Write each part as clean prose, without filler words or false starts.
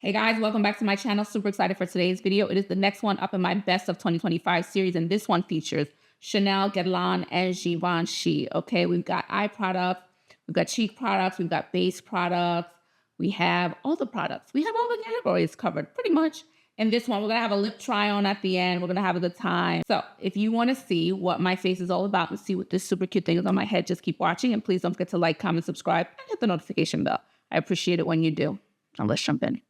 Hey guys, welcome back to my channel. Super excited for today's video. It is the next one up in my best of 2025 series, and this one features Chanel, Guerlain, and Givenchy. Okay, we've got eye products, we've got cheek products, we've got base products, we have all the products. We have all the categories covered pretty much. In this one, we're gonna have a lip try on at the end. We're gonna have a good time. So if you wanna see what my face is all about and see what this super cute thing is on my head, just keep watching, and please don't forget to like, comment, subscribe, and hit the notification bell. I appreciate it when you do. Now let's jump in.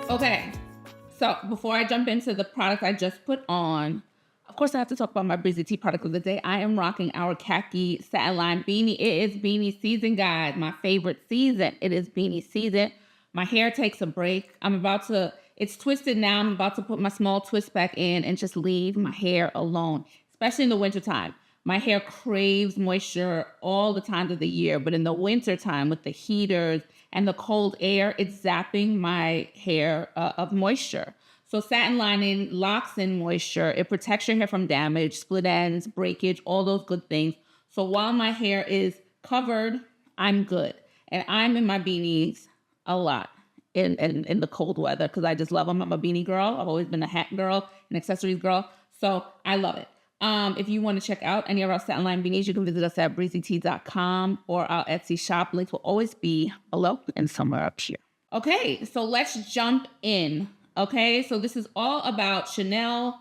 Okay, so before I jump into the product I just put on, of course I have to talk about my Breezy tea product of the day. I am rocking our Khaki Satin Line Beanie. It is Beanie season, guys. My favorite season. It is Beanie season. My hair takes a break. It's twisted now. I'm about to put my small twist back in and just leave my hair alone, especially in the wintertime. My hair craves moisture all the times of the year, but in the wintertime with the heaters and the cold air, it's zapping my hair of moisture. So satin lining locks in moisture. It protects your hair from damage, split ends, breakage, all those good things. So while my hair is covered, I'm good. And I'm in my beanies a lot in the cold weather because I just love them. I'm a beanie girl. I've always been a hat girl, an accessories girl. So I love it. If you want to check out any of our satin line beanies, you can visit us at breezytea.com or our Etsy shop. Links will always be below and somewhere up here. Okay, so let's jump in. Okay, so this is all about Chanel,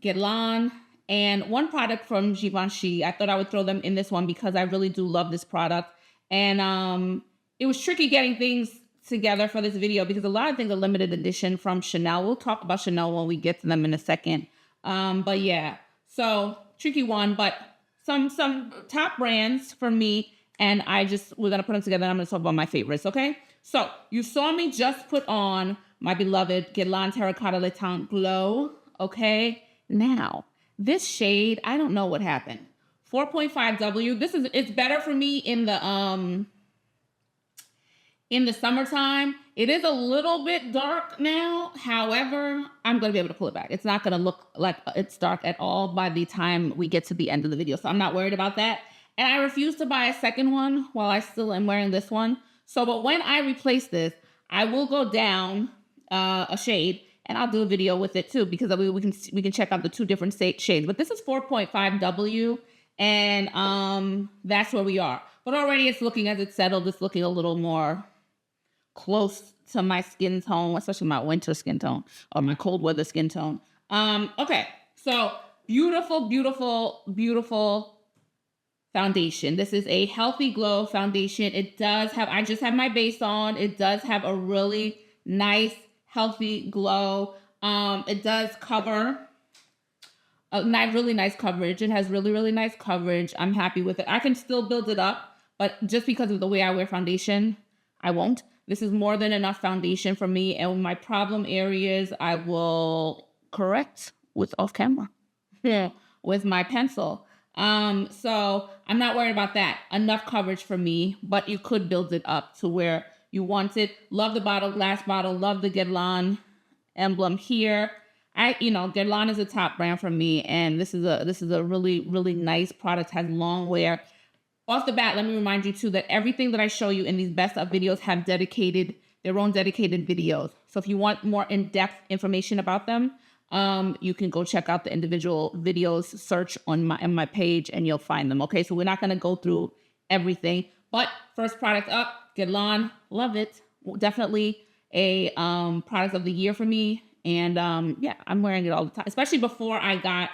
Guerlain, and one product from Givenchy. I thought I would throw them in this one because I really do love this product. And it was tricky getting things together for this video because a lot of things are limited edition from Chanel. We'll talk about Chanel when we get to them in a second. But yeah. So tricky one, but some top brands for me, and we're gonna put them together and I'm gonna talk about my favorites, okay? So you saw me just put on my beloved Guerlain Terracotta Le Teint Glow, okay? Now, this shade, I don't know what happened. 4.5W, it's better for me in the summertime. It is a little bit dark now. However, I'm going to be able to pull it back. It's not going to look like it's dark at all by the time we get to the end of the video. So I'm not worried about that. And I refuse to buy a second one while I still am wearing this one. So, but when I replace this, I will go down a shade and I'll do a video with it too, because we can check out the two different shades. But this is 4.5W and that's where we are. But already it's looking, as it's settled, it's looking a little more close to my skin tone, especially my winter skin tone or my cold weather skin tone. Okay, so beautiful, beautiful, beautiful foundation. This is a Healthy Glow foundation. It does have, I just have my base on. It does have a really nice, healthy glow. It does cover a really nice coverage. It has really, really nice coverage. I'm happy with it. I can still build it up, but just because of the way I wear foundation, I won't. This is more than enough foundation for me. And my problem areas, I will correct with off camera with my pencil. So I'm not worried about that. Enough coverage for me, but you could build it up to where you want it. Love the bottle, glass bottle. Love the Guerlain emblem here. Guerlain is a top brand for me. And this is a really, really nice product. Has long wear. Off the bat, let me remind you too that everything that I show you in these best of videos have their own dedicated videos. So if you want more in-depth information about them, you can go check out the individual videos, search on my page, and you'll find them. Okay, so we're not gonna go through everything, but first product up, Guerlain, love it. Definitely a product of the year for me, and yeah, I'm wearing it all the time, especially before I got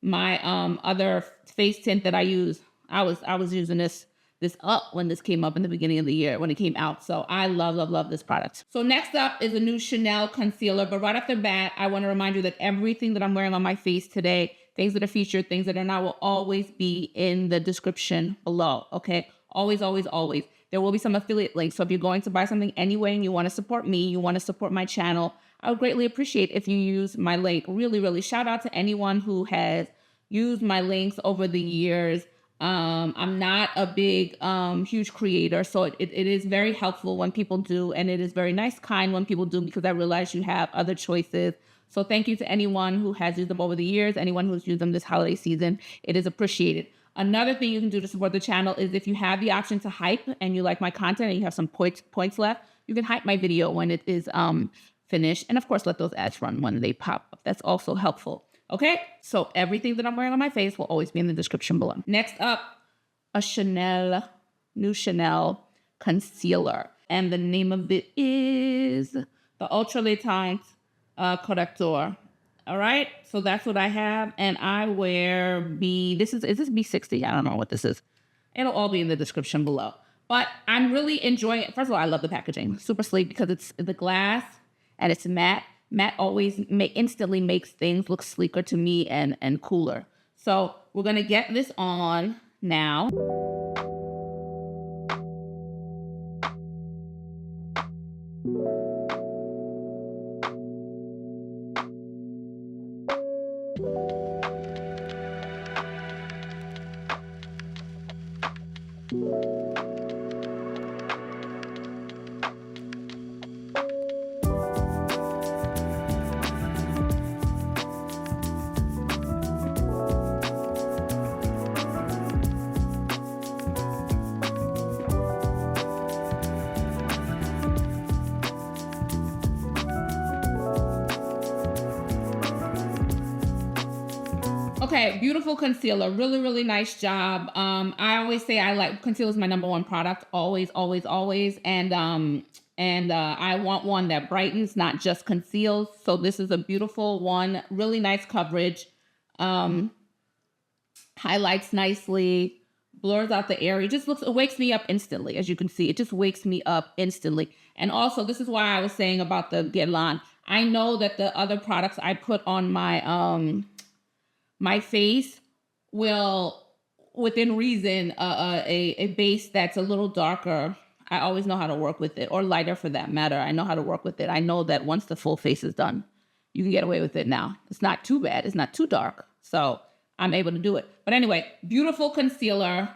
my other face tint that I use I was using this up when this came up in the beginning of the year when it came out. So I love this product. So next up is a new Chanel concealer. But right off the bat, I want to remind you that everything that I'm wearing on my face today, things that are featured, things that are not, will always be in the description below. Okay. Always, always, always. There will be some affiliate links. So if you're going to buy something anyway and you want to support me, you want to support my channel, I would greatly appreciate if you use my link. Really, really shout out to anyone who has used my links over the years. I'm not a big, huge creator, so it is very helpful when people do, and it is very nice, kind when people do, because I realize you have other choices. So thank you to anyone who has used them over the years, anyone who's used them this holiday season. It is appreciated. Another thing you can do to support the channel is if you have the option to hype and you like my content and you have some points left, you can hype my video when it is finished. And of course, let those ads run when they pop up. That's also helpful. Okay, so everything that I'm wearing on my face will always be in the description below. Next up, a new Chanel concealer. And the name of it is the Ultra Le Teint Correcteur. All right, so that's what I have. And I wear is this B60? I don't know what this is. It'll all be in the description below. But I'm really enjoying it. First of all, I love the packaging. Super sleek because it's the glass and it's matte. Matte always instantly makes things look sleeker to me and cooler. So we're going to get this on now. Okay, beautiful concealer. Really, really nice job. I always say concealer is my number one product. Always, always, always. And I want one that brightens, not just conceals. So this is a beautiful one. Really nice coverage. Highlights nicely. Blurs out the area. It wakes me up instantly. As you can see, it just wakes me up instantly. And also, this is why I was saying about the Guerlain. I know that the other products I put on my face will, within reason, a base that's a little darker, I always know how to work with it, or lighter for that matter. I know how to work with it. I know that once the full face is done, you can get away with it now. It's not too bad. It's not too dark. So I'm able to do it. But anyway, beautiful concealer.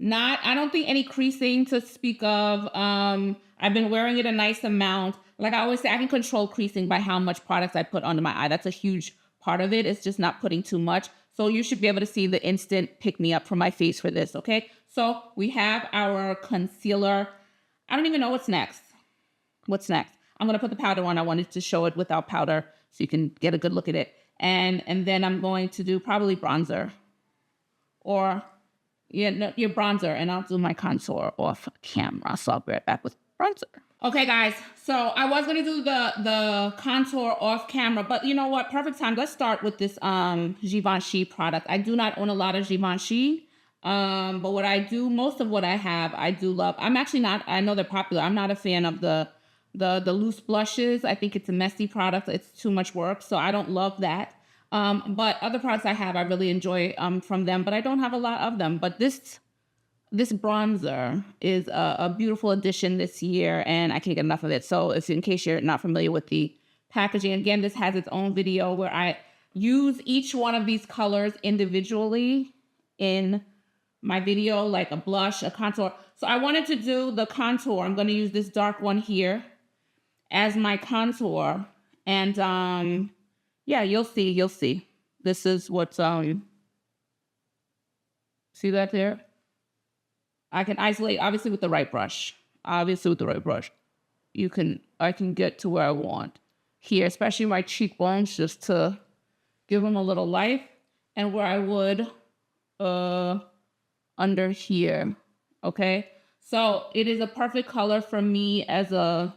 I don't think any creasing to speak of. I've been wearing it a nice amount. Like I always say, I can control creasing by how much products I put under my eye. That's a huge part of it. It's just not putting too much. So you should be able to see the instant pick me up from my face for this. Okay. So we have our concealer. I don't even know what's next. What's next? I'm going to put the powder on. I wanted to show it without powder so you can get a good look at it. And then I'm going to do probably bronzer or your bronzer, and I'll do my contour off camera. So I'll be right back with bronzer. Okay, guys, so I was going to do the contour off camera, but you know what? Perfect time. Let's start with this Givenchy product. I do not own a lot of Givenchy, but what I do, most of what I have, I do love. I'm actually not, I know they're popular. I'm not a fan of the loose blushes. I think it's a messy product. It's too much work, so I don't love that. But other products I have, I really enjoy from them, but I don't have a lot of them. But this bronzer is a beautiful addition this year, and I can't get enough of it. So in case you're not familiar with the packaging, again, this has its own video where I use each one of these colors individually in my video, like a blush, a contour. So I wanted to do the contour. I'm going to use this dark one here as my contour. And yeah, you'll see. This is what's, see that there? I can isolate, obviously with the right brush. I can get to where I want. Here, especially my cheekbones, just to give them a little life. And where I would under here, okay? So it is a perfect color for me as a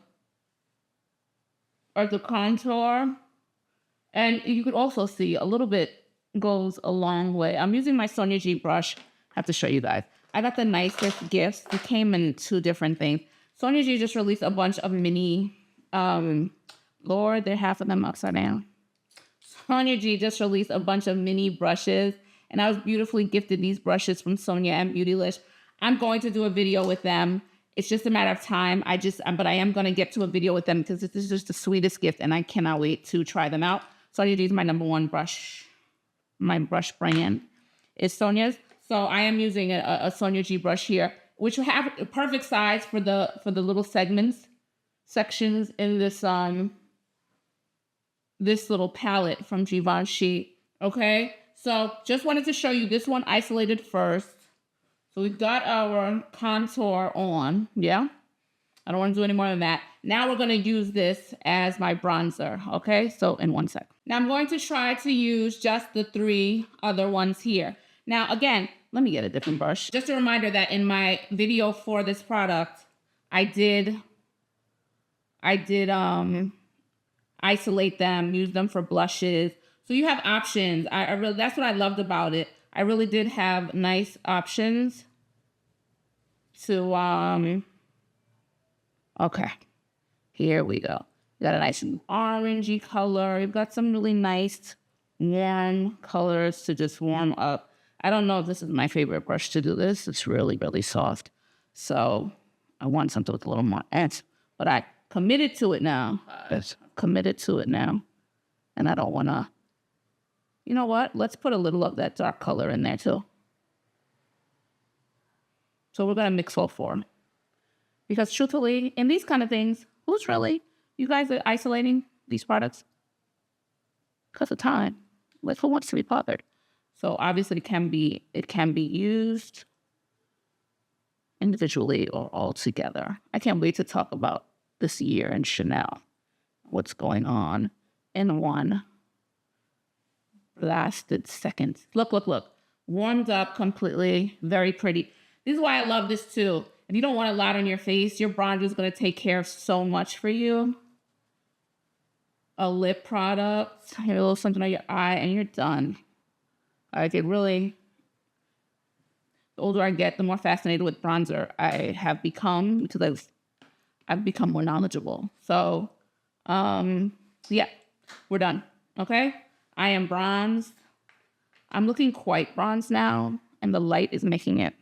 contour. And you could also see a little bit goes a long way. I'm using my Sonia G brush. have to show you guys. I got the nicest gifts. It came in 2 different things. Sonia G just released a bunch of mini, Lord, they're half of them upside down. Sonia G just released a bunch of mini brushes, and I was beautifully gifted these brushes from Sonia and Beautylish. I'm going to do a video with them. It's just a matter of time. But I am going to get to a video with them because this is just the sweetest gift, and I cannot wait to try them out. Sonia G is my #1 brush. My brush brand is Sonia's. So I am using a Sonia G brush here, which will have a perfect size for the little sections in this this little palette from Givenchy. Okay, so just wanted to show you this one isolated first. So we've got our contour on, yeah? I don't want to do any more than that. Now we're going to use this as my bronzer, okay? So in 1 sec. Now I'm going to try to use just the 3 other ones here. Now again, let me get a different brush. Just a reminder that in my video for this product, I did isolate them, use them for blushes. So you have options. I really, that's what I loved about it. I really did have nice options to, okay, here we go. You got a nice orangey color. You've got some really nice warm colors to just warm up. I don't know if this is my favorite brush to do this. It's really, really soft. So I want something with a little more edge, but I committed to it now. Committed to it now. And I don't want to, you know what? Let's put a little of that dark color in there too. So we're going to mix all 4. Because truthfully, in these kind of things, who's really, you guys are isolating these products? Because of time. Like, who wants to be bothered? So obviously it can be used individually or all together. I can't wait to talk about this year in Chanel. What's going on in 1 blasted second. Look, look, look. Warmed up completely. Very pretty. This is why I love this too. If you don't want a lot on your face, your bronzer is going to take care of so much for you. A lip product, a little something on your eye, and you're done. Like, it really, the older I get, the more fascinated with bronzer I have become, because I've become more knowledgeable. So, yeah, we're done. Okay, I am bronzed. I'm looking quite bronzed now, and the light is making it.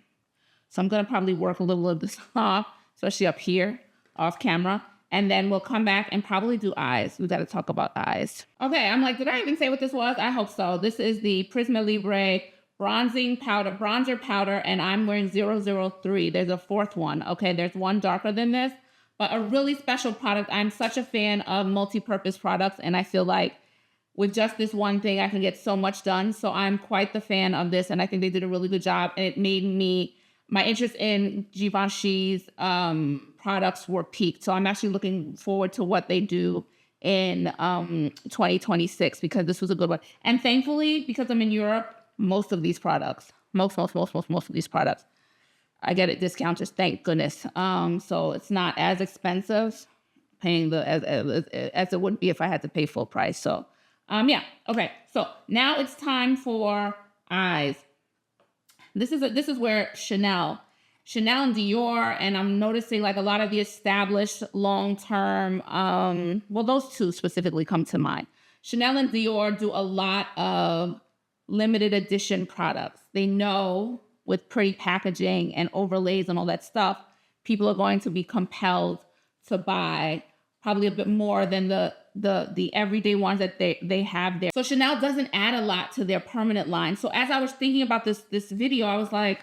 So I'm gonna probably work a little of this off, especially up here, off camera. And then we'll come back and probably do eyes. We got to talk about eyes. Okay, I'm like, did I even say what this was? I hope so. This is the Prisme Libre bronzer powder, and I'm wearing 003. There's a 4th one. Okay, there's one darker than this, but a really special product. I'm such a fan of multi-purpose products, and I feel like with just this one thing, I can get so much done. So I'm quite the fan of this, and I think they did a really good job. And it made me, my interest in Givenchy's products were peaked. So I'm actually looking forward to what they do in 2026, because this was a good one. And thankfully, because I'm in Europe, most of these products, most of these products, I get it discounted, thank goodness. So it's not as expensive paying as it would be if I had to pay full price. So yeah, okay. So now it's time for eyes. This is where Chanel and Dior, and I'm noticing like a lot of the established long-term, well, those 2 specifically come to mind. Chanel and Dior do a lot of limited edition products. They know with pretty packaging and overlays and all that stuff, people are going to be compelled to buy probably a bit more than the everyday ones that they have there. So Chanel doesn't add a lot to their permanent line. So as I was thinking about this video, I was like,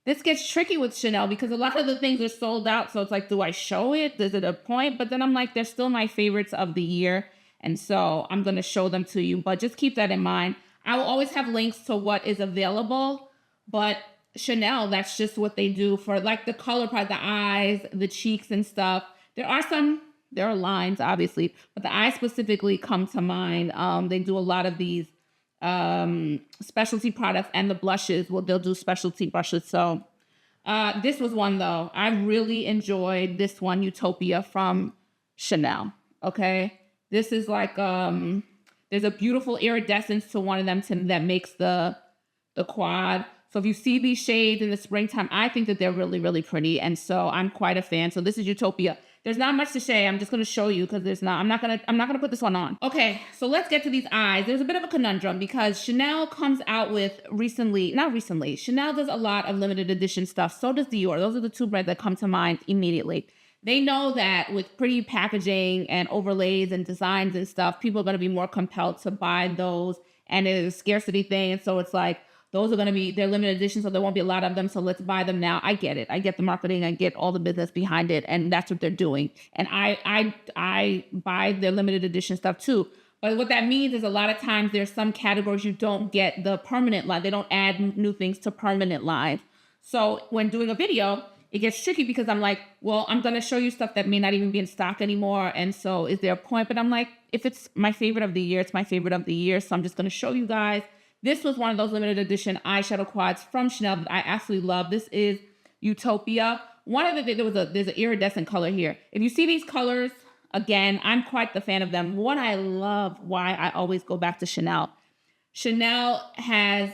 this gets tricky with Chanel because a lot of the things are sold out. So it's like, do I show it? Is it a point? But then I'm like, they're still my favorites of the year. And so I'm going to show them to you. But just keep that in mind. I will always have links to what is available. But Chanel, that's just what they do for like the color part, the eyes, the cheeks and stuff. There are lines, obviously, but the eyes specifically come to mind. They do a lot of these specialty products, and the blushes, well, they'll do specialty brushes. So this was one though. I really enjoyed this one, Utopia from Chanel. Okay. This is like, there's a beautiful iridescence to one of them that makes the quad. So if you see these shades in the springtime, I think that they're really, really pretty. And so I'm quite a fan. So this is Utopia. There's not much to say. I'm just going to show you because I'm not going to put this one on. Okay, so let's get to these eyes. There's a bit of a conundrum because Chanel comes out with Chanel does a lot of limited edition stuff. So does Dior. Those are the two brands that come to mind immediately. They know that with pretty packaging and overlays and designs and stuff, people are going to be more compelled to buy those. And it is a scarcity thing. And so it's like, those are going to be their limited edition, so there won't be a lot of them. So let's buy them now. I get it. I get the marketing. I get all the business behind it, and that's what they're doing. And I buy their limited edition stuff too. But what that means is a lot of times there's some categories you don't get the permanent line. They don't add new things to permanent lines. So when doing a video, it gets tricky because I'm like, well, I'm going to show you stuff that may not even be in stock anymore. And so is there a point? But I'm like, if it's my favorite of the year, it's my favorite of the year. So I'm just going to show you guys. This was one of those limited edition eyeshadow quads from Chanel that I absolutely love. This is Utopia. One of the, there's an iridescent color here. If you see these colors, again, I'm quite the fan of them. What I love, why I always go back to Chanel. Chanel has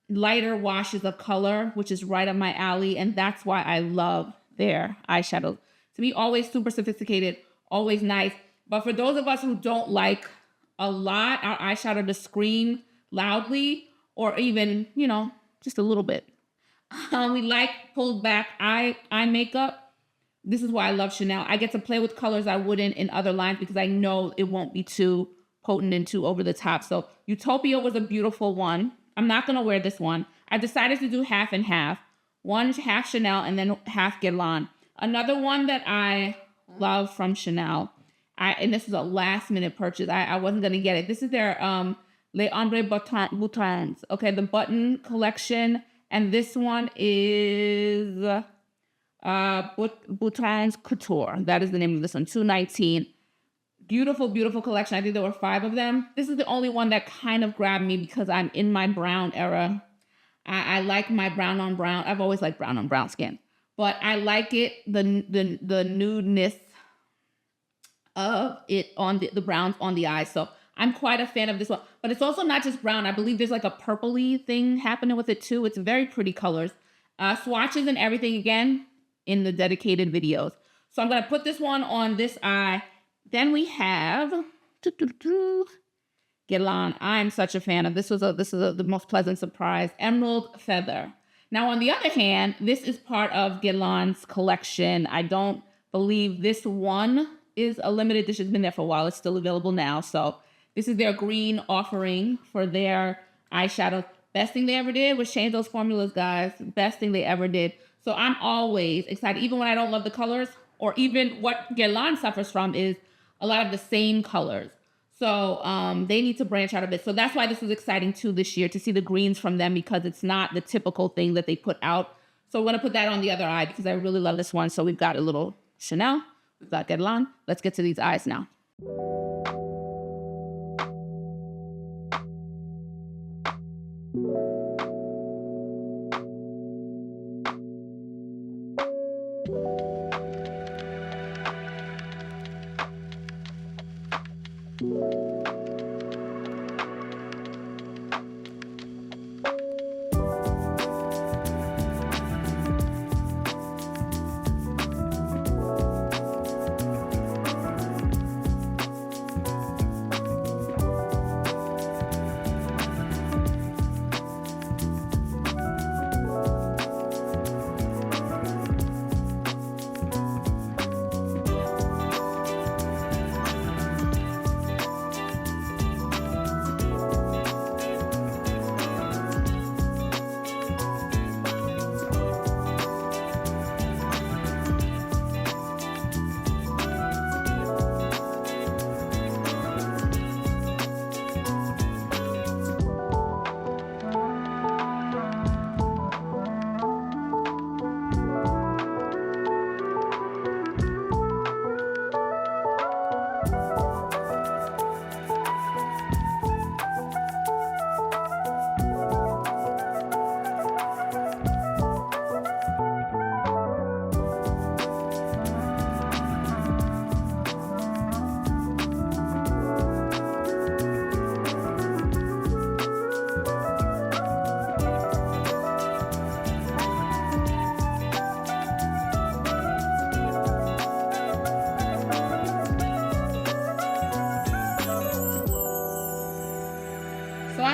lighter washes of color, which is right up my alley. And that's why I love their eyeshadows. To me, always super sophisticated, always nice. But for those of us who don't like a lot, our eyeshadow to scream loudly or even, you know, just a little bit. We like pulled back eye makeup. This is why I love Chanel. I get to play with colors I wouldn't in other lines because I know it won't be too potent and too over the top. So Utopia was a beautiful one. I'm not going to wear this one. I decided to do half and half. One half Chanel and then half Guerlain. Another one that I love from Chanel, and this is a last minute purchase. I wasn't going to get it. This is their Les Ombres Boutons. Okay, the button collection. And this one is Boutons Couture. That is the name of this one, $219. Beautiful, beautiful collection. I think there were 5 of them. This is the only one that kind of grabbed me because I'm in my brown era. I like my brown on brown. I've always liked brown on brown skin. But I like it, the nudeness of it on the browns on the eyes. So I'm quite a fan of this one, but it's also not just brown. I believe there's like a purpley thing happening with it too. It's very pretty colors. Swatches and everything again in the dedicated videos. So I'm going to put this one on this eye. Then we have Guerlain. I'm such a fan of this. This is the most pleasant surprise. Emerald Feather. Now, on the other hand, this is part of Guerlain's collection. I don't believe this one is a limited edition. It's been there for a while. It's still available now. So this is their green offering for their eyeshadow. Best thing they ever did was change those formulas, guys. Best thing they ever did. So I'm always excited, even when I don't love the colors, or even what Guerlain suffers from is a lot of the same colors. So they need to branch out a bit. So that's why this was exciting too this year, to see the greens from them, because it's not the typical thing that they put out. So we're going to put that on the other eye because I really love this one. So we've got a little Chanel, we've got Guerlain. Let's get to these eyes now.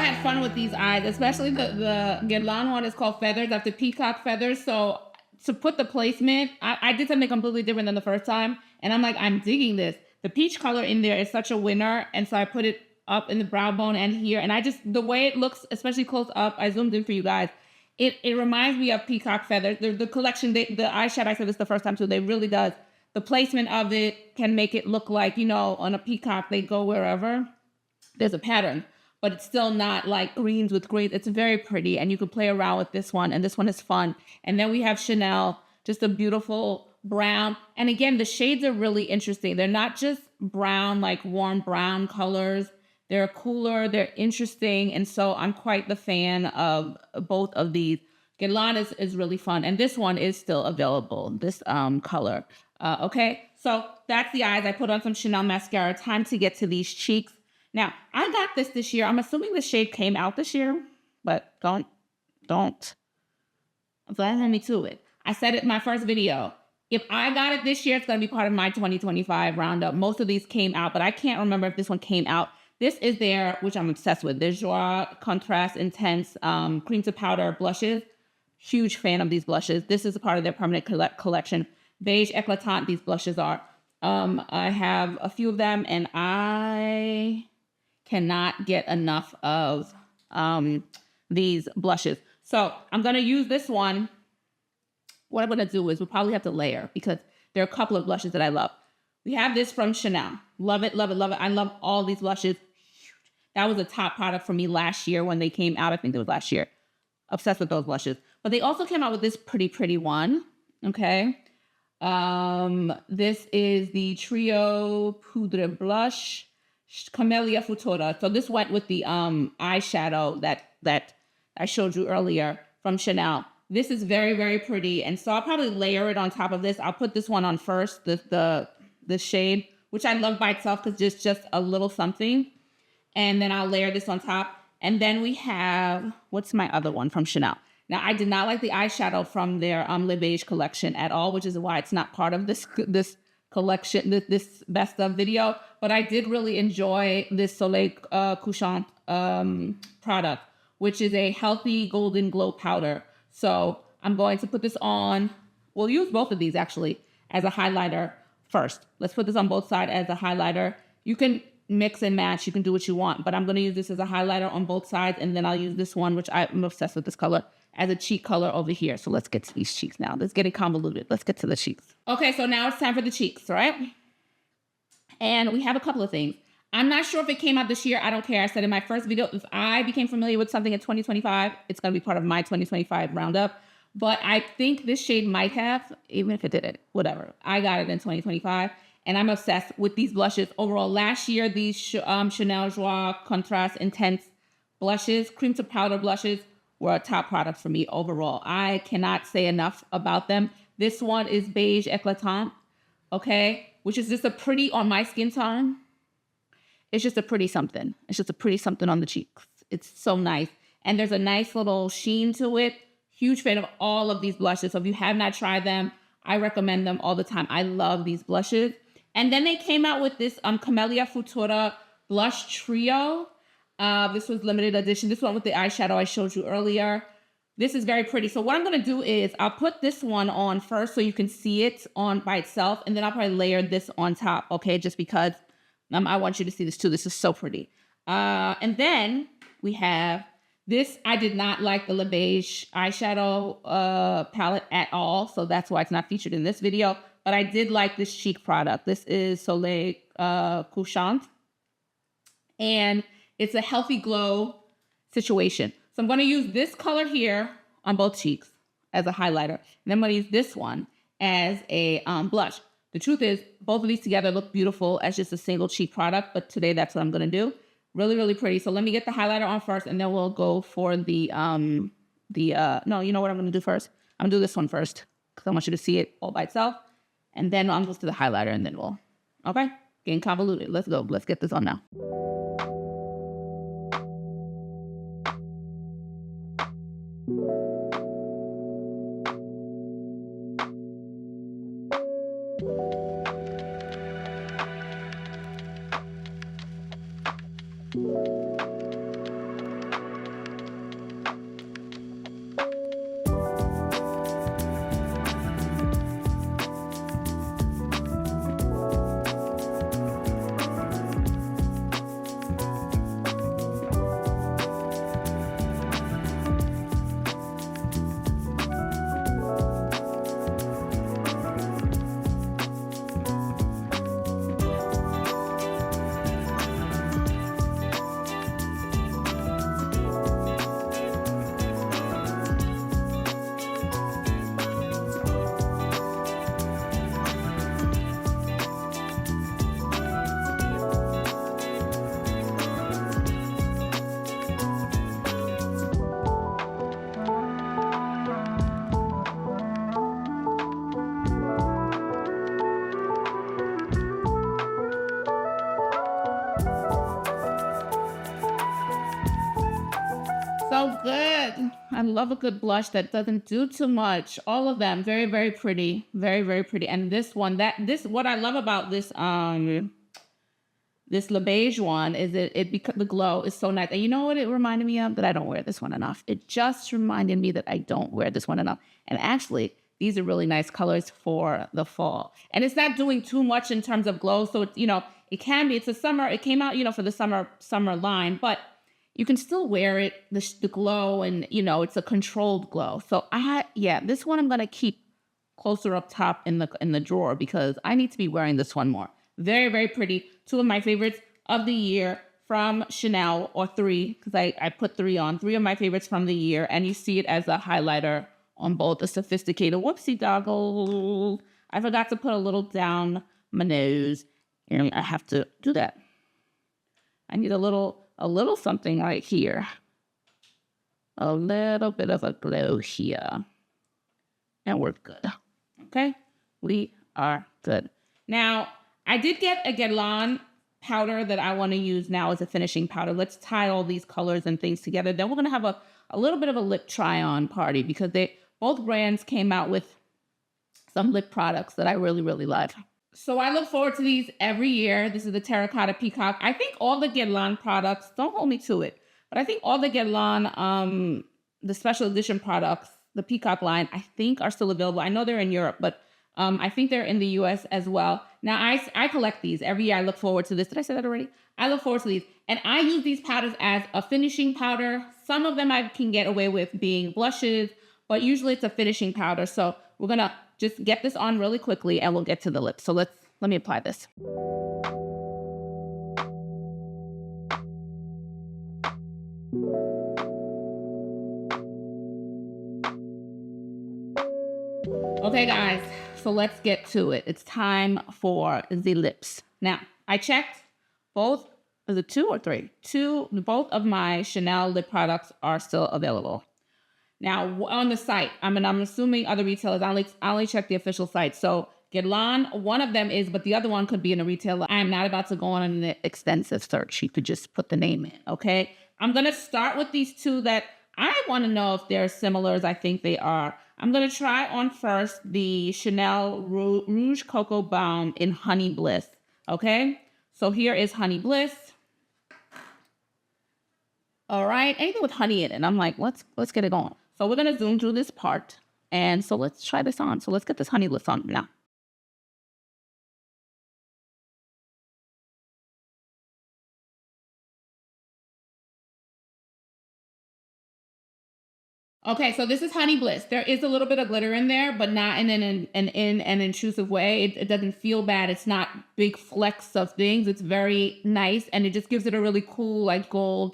had fun with these eyes, especially the Guerlain one is called Feathers after Peacock Feathers. So to put the placement, I did something completely different than the first time. And I'm like, I'm digging this. The peach color in there is such a winner. And so I put it up in the brow bone and here. And I just, the way it looks, especially close up, I zoomed in for you guys. It reminds me of Peacock Feathers. The collection, the eyeshadow, I said this the first time too, they really does. The placement of it can make it look like, you know, on a peacock, they go wherever. There's a pattern, but it's still not like greens with greens. It's very pretty, and you can play around with this one, and this one is fun. And then we have Chanel, just a beautiful brown. And again, the shades are really interesting. They're not just brown, like warm brown colors. They're cooler, they're interesting, and so I'm quite the fan of both of these. Guerlain is really fun, and this one is still available, this color. Okay, so that's the eyes. I put on some Chanel mascara. Time to get to these cheeks. Now, I got this year. I'm assuming the shade came out this year, but don't hold me to it. I said it in my first video. If I got it this year, it's going to be part of my 2025 roundup. Most of these came out, but I can't remember if this one came out. This is their, which I'm obsessed with, their Joues Contraste Intense Cream to Powder blushes. Huge fan of these blushes. This is a part of their permanent collection. Beige Eclatant, these blushes are. I have a few of them, and I cannot get enough of these blushes. So I'm going to use this one. What I'm going to do is we'll probably have to layer because there are a couple of blushes that I love. We have this from Chanel. Love it, love it, love it. I love all these blushes. That was a top product for me last year when they came out. I think it was last year. Obsessed with those blushes. But they also came out with this pretty one. Okay. This is the Trio Poudre Blush Camellia Futura. So this went with the eyeshadow that I showed you earlier from Chanel. This is very pretty. And so I'll probably layer it on top of this. I'll put this one on first, the shade, which I love by itself because it's just a little something. And then I'll layer this on top. And then we have, what's my other one from Chanel? Now, I did not like the eyeshadow from their Le Beige collection at all, which is why it's not part of this collection, this best of video. But I did really enjoy this Soleil Couchant product, which is a healthy golden glow powder. So I'm going to put this on. We'll use both of these actually as a highlighter first. Let's put this on both sides as a highlighter. You can mix and match. You can do what you want, but I'm going to use this as a highlighter on both sides. And then I'll use this one, which I'm obsessed with this color, as a cheek color over here. So let's get to these cheeks now. Let's get it convoluted. Let's get to the cheeks. Okay, so now it's time for the cheeks, right? And we have a couple of things. I'm not sure if it came out this year. I don't care. I said in my first video, if I became familiar with something in 2025, it's going to be part of my 2025 roundup. But I think this shade might have, even if it didn't, whatever. I got it in 2025. And I'm obsessed with these blushes. Overall, last year, these Chanel Joues Contraste Intense blushes, cream to powder blushes, were a top product for me overall. I cannot say enough about them. This one is Beige Eclatant, okay? Which is just a pretty, on my skin tone, it's just a pretty something. It's just a pretty something on the cheeks. It's so nice. And there's a nice little sheen to it. Huge fan of all of these blushes. So if you have not tried them, I recommend them all the time. I love these blushes. And then they came out with this Camellia Futura Blush Trio. This was limited edition. This one with the eyeshadow I showed you earlier. This is very pretty. So what I'm going to do is I'll put this one on first so you can see it on by itself. And then I'll probably layer this on top, okay? Just because I want you to see this too. This is so pretty. And then we have this. I did not like the Le Beige eyeshadow palette at all. So that's why it's not featured in this video. But I did like this cheek product. This is Soleil Couchant. And it's a healthy glow situation. So I'm going to use this color here on both cheeks as a highlighter. And then I'm going to use this one as a blush. The truth is, both of these together look beautiful as just a single cheek product. But today, that's what I'm going to do. Really pretty. So let me get the highlighter on first. And then we'll go for the no, you know what I'm going to do first? I'm going to do this one first. Because I want you to see it all by itself. And then I'm going to the highlighter. And then we'll, okay? Getting convoluted. Let's go. Let's get this on now. I love a good blush that doesn't do too much. All of them, very, very pretty. Very, very pretty. And this one, what I love about this, this Le Beige one is because the glow is so nice. And you know what it reminded me of? That I don't wear this one enough. It just reminded me that I don't wear this one enough. And actually, these are really nice colors for the fall. And it's not doing too much in terms of glow. So, it's, it can be, it's a summer, it came out, for the summer line, but you can still wear it, the glow, and, it's a controlled glow. So this one I'm going to keep closer up top in the drawer because I need to be wearing this one more. Very, very pretty. Two of my favorites of the year from Chanel, or three, because I put three on. Three of my favorites from the year. And you see it as a highlighter on both the sophisticated. Whoopsie doggle. I forgot to put a little down my nose. And I have to do that. I need a little something right here. A little bit of a glow here. And we're good. Okay? We are good. Now, I did get a Guerlain powder that I want to use now as a finishing powder. Let's tie all these colors and things together. Then we're going to have a little bit of a lip try-on party because both brands came out with some lip products that I really, really love. So I look forward to these every year. This is the Terracotta Peacock. I think all the Guerlain products, don't hold me to it, but I think all the Guerlain, the special edition products, the Peacock line, I think are still available. I know they're in Europe, but I think they're in the US as well. Now, I collect these. Every year I look forward to this. Did I say that already? I look forward to these. And I use these powders as a finishing powder. Some of them I can get away with being blushes, but usually it's a finishing powder. So we're going to just get this on really quickly and we'll get to the lips. So let me apply this. Okay, guys. So let's get to it. It's time for the lips. Now, I checked both, is it 2 or 3? Both of my Chanel lip products are still available. Now, on the site, I'm assuming other retailers, I only check the official site. So Guerlain, one of them is, but the other one could be in a retailer. I am not about to go on an extensive search. You could just put the name in, okay? I'm going to start with these two that I want to know if they're similar as I think they are. I'm going to try on first the Chanel Rouge Coco Baume in Honey Bliss, okay? So here is Honey Bliss. All right, anything with honey in it. And I'm like, let's get it going. So we're going to zoom through this part. And so let's try this on. So let's get this Honey Bliss on now. Okay, so this is Honey Bliss. There is a little bit of glitter in there, but not in an intrusive way. It doesn't feel bad. It's not big flecks of things. It's very nice, and it just gives it a really cool, like golden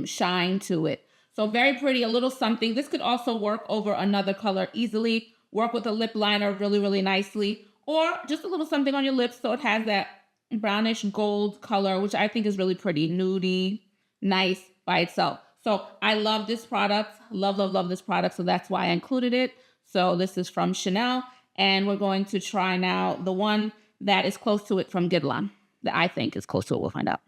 shine to it. So very pretty, a little something. This could also work over another color easily. Work with a lip liner really, really nicely, or just a little something on your lips so it has that brownish gold color, which I think is really pretty, nudie, nice by itself. So I love this product, love this product. So that's why I included it. So this is from Chanel. And we're going to try now the one that is close to it from Guerlain, that I think is close to it. We'll find out.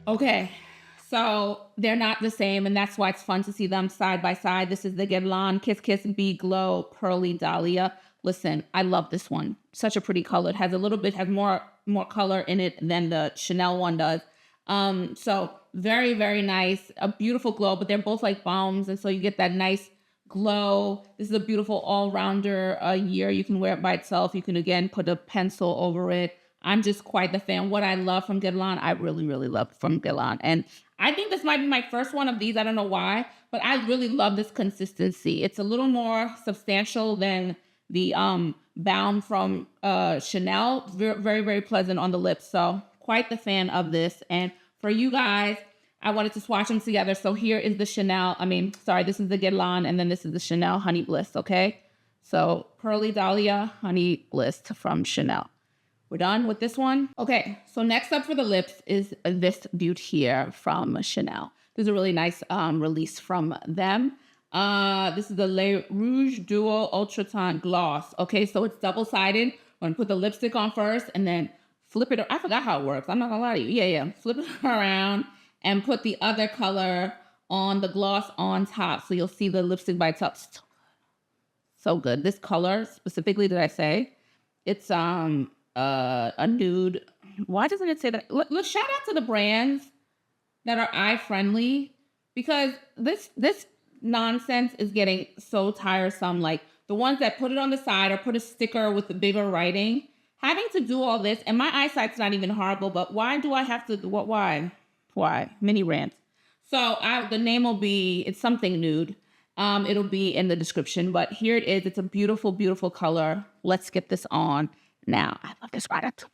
Okay. So they're not the same, and that's why it's fun to see them side by side. This is the Guerlain Kiss Kiss Be Glow Pearly Dahlia. Listen, I love this one. Such a pretty color. It has more color in it than the Chanel one does. So very, very nice. A beautiful glow, but they're both like balms, and so you get that nice glow. This is a beautiful all-rounder year. You can wear it by itself. You can, again, put a pencil over it. I'm just quite the fan. What I love from Guerlain, I really, really love from Guerlain. And I think this might be my first one of these. I don't know why, but I really love this consistency. It's a little more substantial than the Baume from Chanel. Very, very pleasant on the lips. So quite the fan of this. And for you guys, I wanted to swatch them together. So here is the Chanel. This is the Guerlain, and then this is the Chanel Honey Bliss, okay? So Pearly Dahlia Honey Bliss from Chanel. We're done with this one. Okay, so next up for the lips is this beaut here from Chanel. This is a really nice release from them. This is the Rouge Duo Ultra Teint Gloss. Okay, so it's double-sided. I'm going to put the lipstick on first and then flip it. I forgot how it works. I'm not going to lie to you. Yeah. Flip it around and put the other color on the gloss on top. So you'll see the lipstick by itself. So good. This color specifically, did I say? It's a nude. Why doesn't it say that? Let's shout out to the brands that are eye friendly, because this nonsense is getting so tiresome. Like the ones that put it on the side or put a sticker with the bigger writing, having to do all this, and my eyesight's not even horrible, but why do I have to? What? Why? Mini rant. So the name will be, it's something nude. It'll be in the description, but here it is. It's a beautiful, beautiful color. Let's get this on now. I love this product.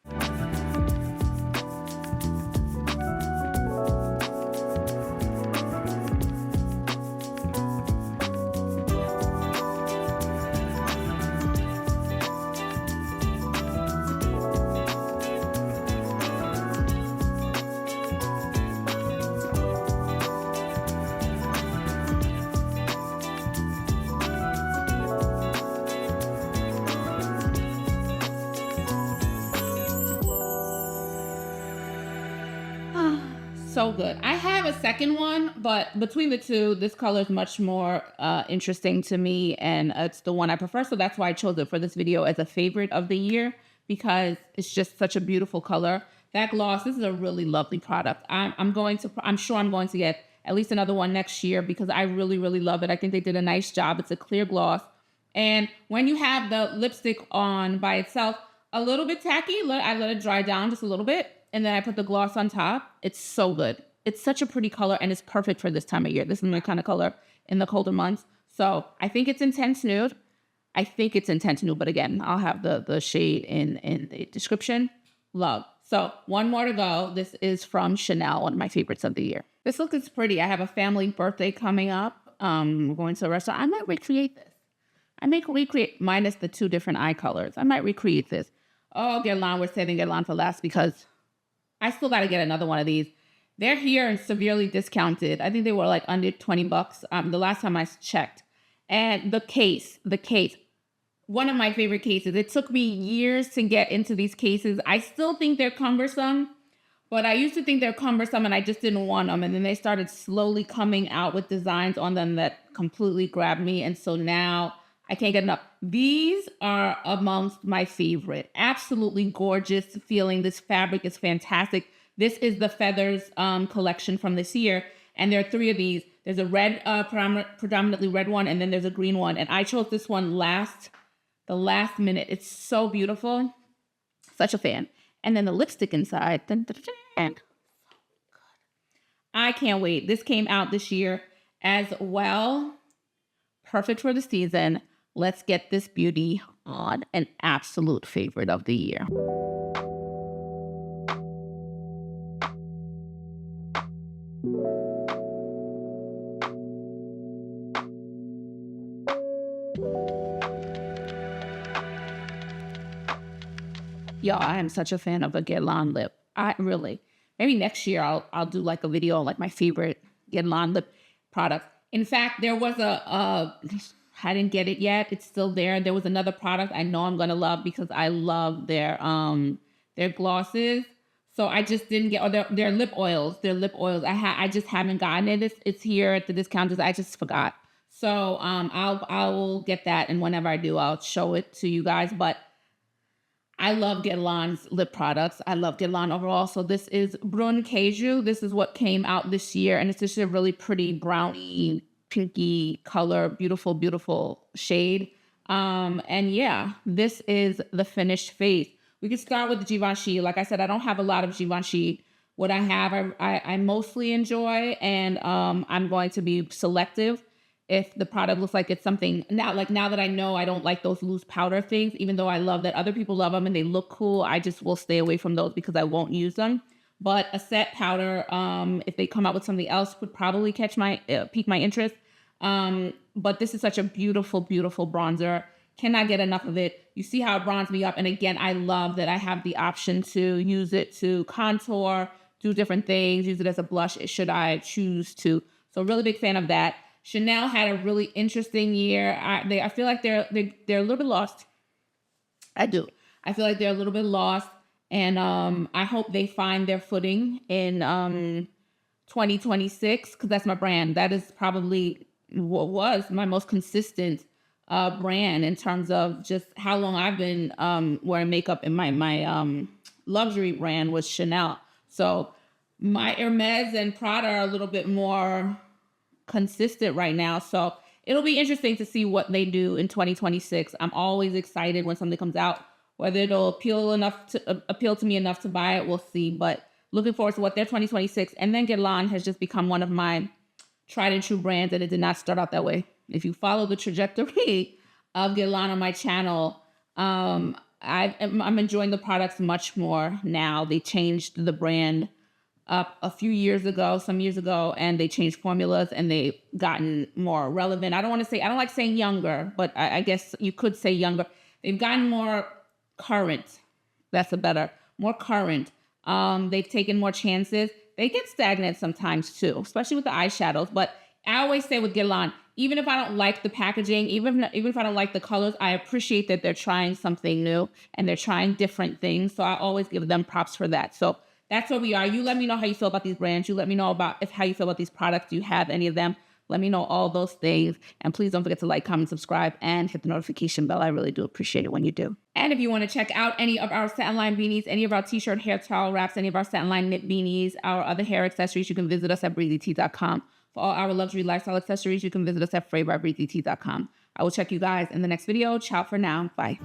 So good. I have a second one, but between the two, this color is much more interesting to me, and it's the one I prefer. So that's why I chose it for this video as a favorite of the year, because it's just such a beautiful color. That gloss, this is a really lovely product. I'm sure I'm going to get at least another one next year because I really, really love it. I think they did a nice job. It's a clear gloss. And when you have the lipstick on by itself, a little bit tacky, I let it dry down just a little bit. And then I put the gloss on top. It's so good. It's such a pretty color, and it's perfect for this time of year. This is my kind of color in the colder months. So I think it's Intense Nude. But again, I'll have the shade in the description. Love. So one more to go. This is from Chanel, one of my favorites of the year. This look is pretty. I have a family birthday coming up. We're going to a restaurant. I might recreate this. I may recreate, minus the two different eye colors. I might recreate this. Oh, Guerlain, we're saving Guerlain for last because I still got to get another one of these. They're here and severely discounted. I think they were like under $20 the last time I checked. And the case, one of my favorite cases. It took me years to get into these cases. I still think they're cumbersome, but I used to think they're cumbersome and I just didn't want them. And then they started slowly coming out with designs on them that completely grabbed me. And so now I can't get enough. These are amongst my favorite. Absolutely gorgeous feeling. This fabric is fantastic. This is the Feathers collection from this year. And there are three of these. There's a red, predominantly red one, and then there's a green one. And I chose this one the last minute. It's so beautiful. Such a fan. And then the lipstick inside. I can't wait. This came out this year as well. Perfect for the season. Let's get this beauty on. An absolute favorite of the year. Y'all, I am such a fan of a Guerlain lip. Maybe next year I'll do like a video on like my favorite Guerlain lip products. In fact, there was I didn't get it yet. It's still there. There was another product I know I'm gonna love because I love their glosses. So I just didn't get, or their lip oils. I just haven't gotten it. It's here at the discounters. I just forgot. So I will get that, and whenever I do, I'll show it to you guys. But I love Guerlain's lip products. I love Guerlain overall. So this is Brun Caju. This is what came out this year, and it's just a really pretty brownie, pinky color, beautiful, beautiful shade. And yeah, this is the finished face. We could start with the Givenchy. Like I said, I don't have a lot of Givenchy. What I have, I mostly enjoy, and I'm going to be selective if the product looks like it's something now that I know I don't like those loose powder things, even though I love that other people love them and they look cool, I just will stay away from those because I won't use them. But a set powder, if they come out with something else, would probably pique my interest. But this is such a beautiful, beautiful bronzer. Cannot get enough of it. You see how it bronzed me up. And again, I love that I have the option to use it to contour, do different things, use it as a blush should I choose to. So really big fan of that. Chanel had a really interesting year. I feel like they're a little bit lost. I do. I feel like they're a little bit lost, and I hope they find their footing in 2026, because that's my brand. That is probably what was my most consistent brand in terms of just how long I've been wearing makeup. In my luxury brand was Chanel. So my Hermes and Prada are a little bit more consistent right now. So it'll be interesting to see what they do in 2026. I'm always excited when something comes out. Whether it'll appeal to me enough to buy it, we'll see. But looking forward to what their 2026. And then Guerlain has just become one of my tried and true brands, and it did not start out that way. If you follow the trajectory of Guerlain on my channel, I'm enjoying the products much more now. They changed the brand up some years ago, and they changed formulas, and they've gotten more relevant. I don't like saying younger, but I guess you could say younger. They've gotten more current. That's more current. They've taken more chances. They get stagnant sometimes too, especially with the eyeshadows. But I always say with Guerlain, even if I don't like the packaging, even if I don't like the colors, I appreciate that they're trying something new and they're trying different things. So I always give them props for that. So that's where we are. You let me know how you feel about these brands. You let me know about how you feel about these products. Do you have any of them? Let me know all those things. And please don't forget to like, comment, subscribe, and hit the notification bell. I really do appreciate it when you do. And if you want to check out any of our satin line beanies, any of our t-shirt hair towel wraps, any of our satin line knit beanies, our other hair accessories, you can visit us at breezytea.com. For all our luxury lifestyle accessories, you can visit us at fraybyBreezytea.com. I will check you guys in the next video. Ciao for now. Bye.